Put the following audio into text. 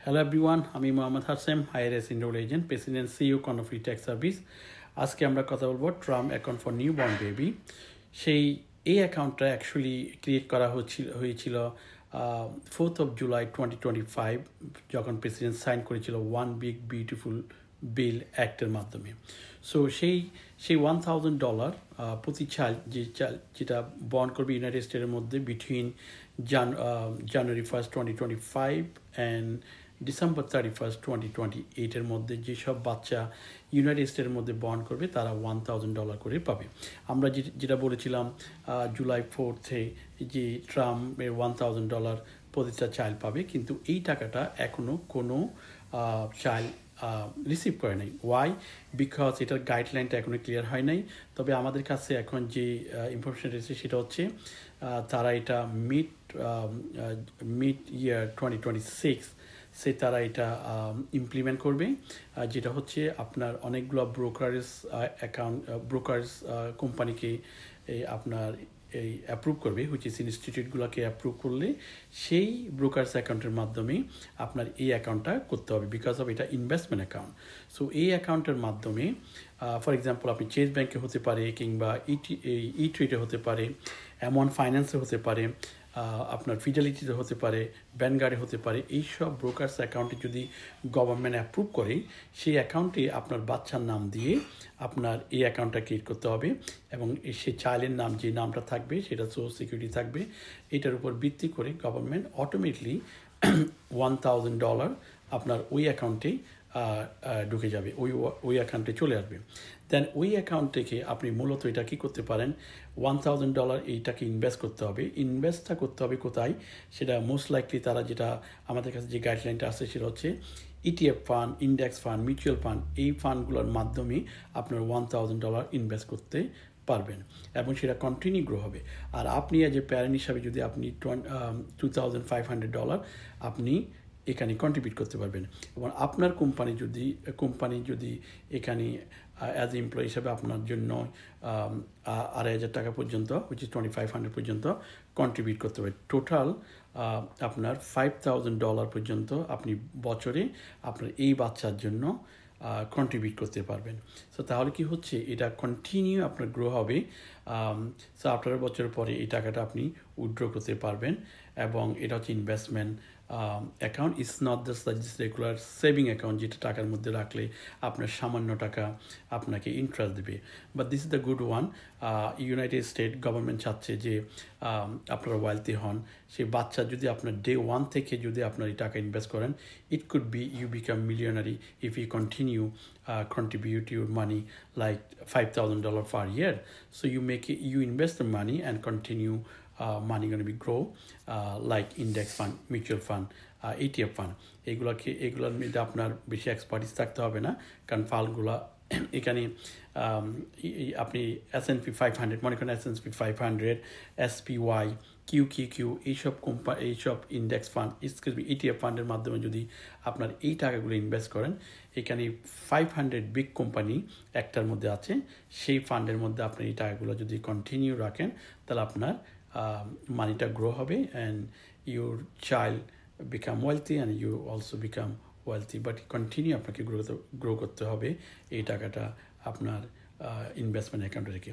Hello everyone, আমি Mohammad Hashem, IRS enrol agent, president CEO Karnaphuli tech service. আজকে আমরা কথা বলবো Trump account for new born baby. এই অ্যাকাউন্টটা অ্যাকচুয়ালি ক্রিয়েট করা হয়েছিল 4th of July 2025, যখন প্রেসিডেন্ট সাইন করেছিল ওয়ান বিগ বিউটিফুল বিল অ্যাক্টের মাধ্যমে। সো সেই $1,000 প্রতি যেটা বন্ড করবে ইউনাইটেড স্টেটের মধ্যে between January 1st, 2025 and December 31st, 2028 মধ্যে যেসব বাচ্চা ইউনাইটেড স্টেটের মধ্যে বন্ড করবে তারা $1,000 করে পাবে। আমরা যেটা বলেছিলাম জুলাই 4th যে ট্রাম্পের $1,000 প্রতিটা চাইল্ড পাবে, কিন্তু এই টাকাটা এখনও কোনো চাইল্ড রিসিভ করে নাই। ওয়াই? বিকজ এটার গাইডলাইনটা এখনও ক্লিয়ার হয় নাই। তবে আমাদের কাছে এখন যে ইনফরমেশন রয়েছে সেটা হচ্ছে তারা এটা মিড ইয়ার 2026 তারা এটা ইমপ্লিমেন্ট করবে, যেটা হচ্ছে আপনার অনেকগুলো ব্রোকারেজ কোম্পানিকে আপনার এই অ্যাপ্রুভ করবে, হুইচ ইস ইনস্টিটিউটগুলোকে অ্যাপ্রুভ করলে সেই ব্রোকার্স অ্যাকাউন্টের মাধ্যমে আপনার এই অ্যাকাউন্টটা করতে হবে, বিকজ অফ এটা ইনভেস্টমেন্ট অ্যাকাউন্ট। সো এই অ্যাকাউন্টের মাধ্যমে ফর এক্সাম্পল আপনি চেস ব্যাংকে হতে পারে, কিংবা ই ট্রেডে হতে পারে, M1 ফাইন্যান্সে হতে পারে, আপনার ফিডেলিটিতে হতে পারে, ভ্যানগার্ডে হতে পারে, এইসব ব্রোকার্স অ্যাকাউন্টে যদি গভর্নমেন্ট অ্যাপ্রুভ করে সেই অ্যাকাউন্টে আপনার বাচ্চার নাম দিয়ে আপনার এই অ্যাকাউন্টটা ক্রিয়েট করতে হবে, এবং সে চাইল্ডের নাম যে নামটা থাকবে সেটা সোশ্যাল সিকিউরিটি থাকবে। এটার উপর ভিত্তি করে গভর্নমেন্ট অটোমেটিকলি $1,000 আপনার ওই অ্যাকাউন্টে ঢুকে যাবে, ওই অ্যাকাউন্টে চলে আসবে। দেন ওই অ্যাকাউন্ট থেকে আপনি মূলত এটা কী করতে পারেন, $1,000 এইটাকে ইনভেস্ট করতে হবে। ইনভেস্টটা করতে হবে কোথায়? সেটা মোস্ট লাইকলি তারা যেটা আমাদের কাছে যে গাইডলাইনটা আছে সেটা হচ্ছে ETF fund, index fund, mutual fund, এই ফান্ডগুলোর মাধ্যমে আপনার $1,000 ইনভেস্ট করতে পারবেন, এবং সেটা কন্টিনিউ গ্রো হবে। আর আপনি অ্যাজ এ প্যারেন্ট হিসাবে যদি আপনি $2,500 আপনি এখানে কন্ট্রিবিউট করতে পারবেন, এবং আপনার কোম্পানি যদি এখানে অ্যাজ এমপ্লয়ি হিসাবে আপনার জন্য $2,500 পর্যন্ত, হুইচ ইজ 2,500 পর্যন্ত কন্ট্রিবিউট করতে পারে। টোটাল আপনার $5,000 পর্যন্ত আপনি বছরে আপনার এই বাচ্চার জন্য কন্ট্রিবিউট করতে পারবেন। সো তাহলে কি হচ্ছে, এটা কন্টিনিউ আপনার গ্রো হবে। সো 18 বছর পরে এই টাকাটা আপনি উইথড্র করতে পারবেন, এবং এটা হচ্ছে investment account. It's not just regular saving account যেটা টাকার মধ্যে রাখলে আপনার সামান্য টাকা আপনাকে ইন্টারেস্ট দেবে। But this is the good one. United state government চাচ্ছে যে আপনারা ওয়েলথি হন। সেই বাচ্চা যদি আপনার ডে 1 থেকে যদি আপনার এই টাকা ইনভেস্ট করেন, it could be you become millionaire if you continue contribute your money like $5,000 per year. So you invest the money and continue money going to be grow like index fund, mutual fund, ETF fund. এগুলোর মধ্যে আপনার বেশি expertise থাকতে হবে না, কারণ ফান্ডগুলো এখানে আপনি S&P 500 মনে করেন, S&P 500, SPY, QQQ এইসব ইন্ডেক্স ফান্ড, ETF ফান্ডের মাধ্যমে যদি আপনার এই টাকাগুলো ইনভেস্ট করেন, এখানে 500 বিগ কোম্পানি একটার মধ্যে আছে, সেই ফান্ডের মধ্যে আপনি এই টাকাগুলো যদি কন্টিনিউ রাখেন, তাহলে আপনার মানিটা গ্রো হবে, and your child become wealthy and you also become wealthy, but continue আপনাকে গ্রো করতে হবে এই টাকাটা আপনার ইনভেস্টমেন্ট অ্যাকাউন্টে রেখে।